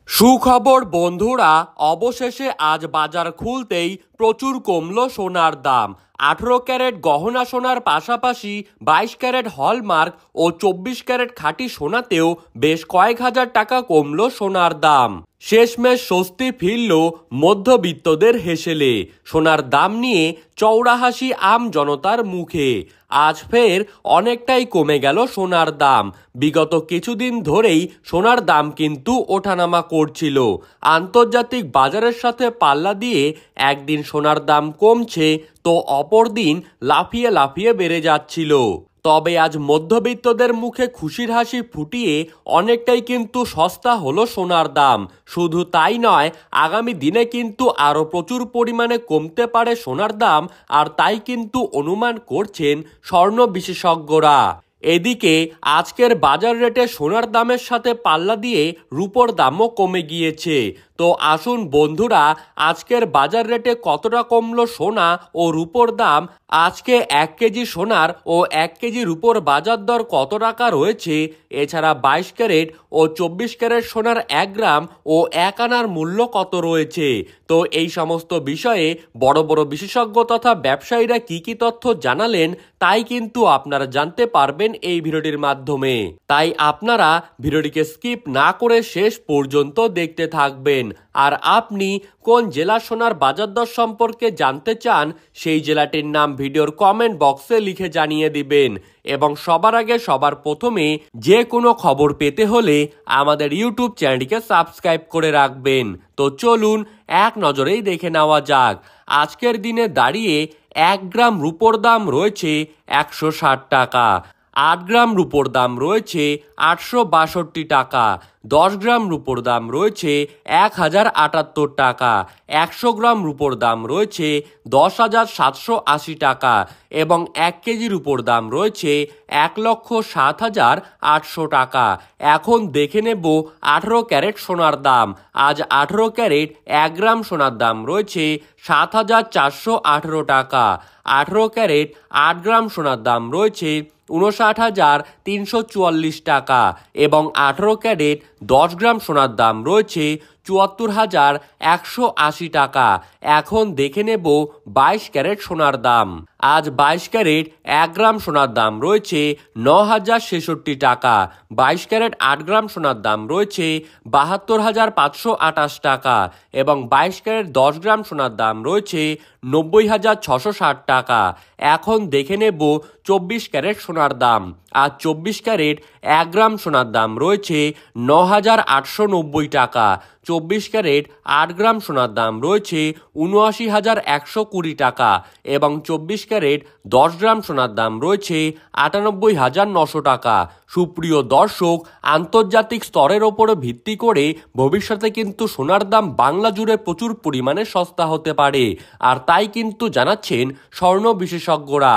সুখবর বন্ধুরা, অবশেষে আজ বাজার খুলতেই প্রচুর কমলো সোনার দাম। 18 ক্যারেট গহনা সোনার পাশাপাশি 22 ক্যারেট হলমার্ক ও 24 ক্যারেট খাঁটি সোনাতেও বেশ কয়েক হাজার টাকা কমলো সোনার দাম। শেষমেশ স্বস্তি ফিরল মধ্যবিত্তদের হেসেলে। সোনার দাম নিয়ে চওড়া হাসি আম জনতার মুখে। আজ ফের অনেকটাই কমে গেল সোনার দাম। বিগত কিছুদিন ধরেই সোনার দাম কিন্তু ওঠানামা করছিল। আন্তর্জাতিক বাজারের সাথে পাল্লা দিয়ে একদিন সোনার দাম কমছে তো অপর দিন লাফিয়ে লাফিয়ে বেড়ে যাচ্ছিল। তবে আজ মধ্যবিত্তদের মুখে খুশির হাসি ফুটিয়ে অনেকটাই কিন্তু সস্তা হলো সোনার দাম। শুধু তাই নয়, আগামী দিনে কিন্তু আরও প্রচুর পরিমাণে কমতে পারে সোনার দাম, আর তাই কিন্তু অনুমান করছেন স্বর্ণ বিশেষজ্ঞরা। এদিকে আজকের বাজার রেটে সোনার দামের সাথে পাল্লা দিয়ে রূপোর দামও কমে গিয়েছে। তো আসুন বন্ধুরা, আজকের বাজার রেটে কতটা কমলো সোনা ও রূপোর দাম, আজকে 1 কেজি সোনার ও 1 কেজি রূপোর বাজার দর কত টাকা রয়েছে, এছাড়া 22 ক্যারেট ও 24 ক্যারেট সোনার 1 গ্রাম ও 1 আনার মূল্য কত রয়েছে। তো এই সমস্ত বিষয়ে বড় বড় বিশেষজ্ঞ তথা ব্যবসায়ীরা কি তথ্য জানালেন তাই কিন্তু আপনারা জানতে পারবেন এই ভিডিওটির মাধ্যমে। তাই আপনারা ভিডিওটিকে স্কিপ না করে শেষ পর্যন্ত দেখতে থাকবেন। আর আপনি কোন জেলার সোনার বাজার দর সম্পর্কে জানতে চান সেই জেলাটির নাম ভিডিওর কমেন্ট বক্সে লিখে জানিয়ে দিবেন। এবং সবার আগে সবার প্রথমে যে কোনো খবর পেতে হলে আমাদের ইউটিউব চ্যানেলটিকে সাবস্ক্রাইব করে রাখবেন। তো চলুন এক নজরেই দেখে নেওয়া যাক। আজকের দিনে দাঁড়িয়ে 1 গ্রাম রূপোর দাম রয়েছে 160 টাকা, 8 গ্রাম রূপোর দাম রয়েছে 862 টাকা, 10 গ্রাম রূপোর দাম রয়েছে 1078 টাকা, 100 গ্রাম রূপোর দাম রয়েছে 10,780 টাকা এবং 1 কেজি রূপোর দাম রয়েছে 1,07,800 টাকা। এখন দেখে নেব 18 ক্যারেট সোনার দাম। আজ 18 ক্যারেট 1 গ্রাম সোনার দাম রয়েছে 7,418 টাকা, 18 ক্যারেট 8 গ্রাম সোনার দাম রয়েছে 59,344 টাকা এবং 18 ক্যারেট 10 গ্রাম সোনার দাম রয়েছে 74,180 টাকা। এখন দেখে নেব 22 ক্যারেট সোনার দাম। আজ 22 ক্যারেট 1 গ্রাম সোনার দাম রয়েছে 9,066 টাকা, 22 ক্যারেট 8 গ্রাম সোনার দাম রয়েছে 72,528 টাকা এবং 22 ক্যারেট 10 গ্রাম সোনার দাম রয়েছে 90,660 টাকা। এখন দেখে নেব 24 ক্যারেট সোনার দাম। আর 24 ক্যারেট 1 গ্রাম সোনার দাম রয়েছে 9,890 টাকা, 24 ক্যারেট 8 গ্রাম সোনার দাম রয়েছে 79,120 টাকা এবং 24 ক্যারেট 10 গ্রাম সোনার দাম রয়েছে 98,900 টাকা। সুপ্রিয় দর্শক, আন্তর্জাতিক স্তরের ওপরে ভিত্তি করে ভবিষ্যতে কিন্তু সোনার দাম বাংলা জুড়ে প্রচুর পরিমাণে সস্তা হতে পারে, আর তাই কিন্তু জানাচ্ছেন স্বর্ণ বিশেষজ্ঞরা।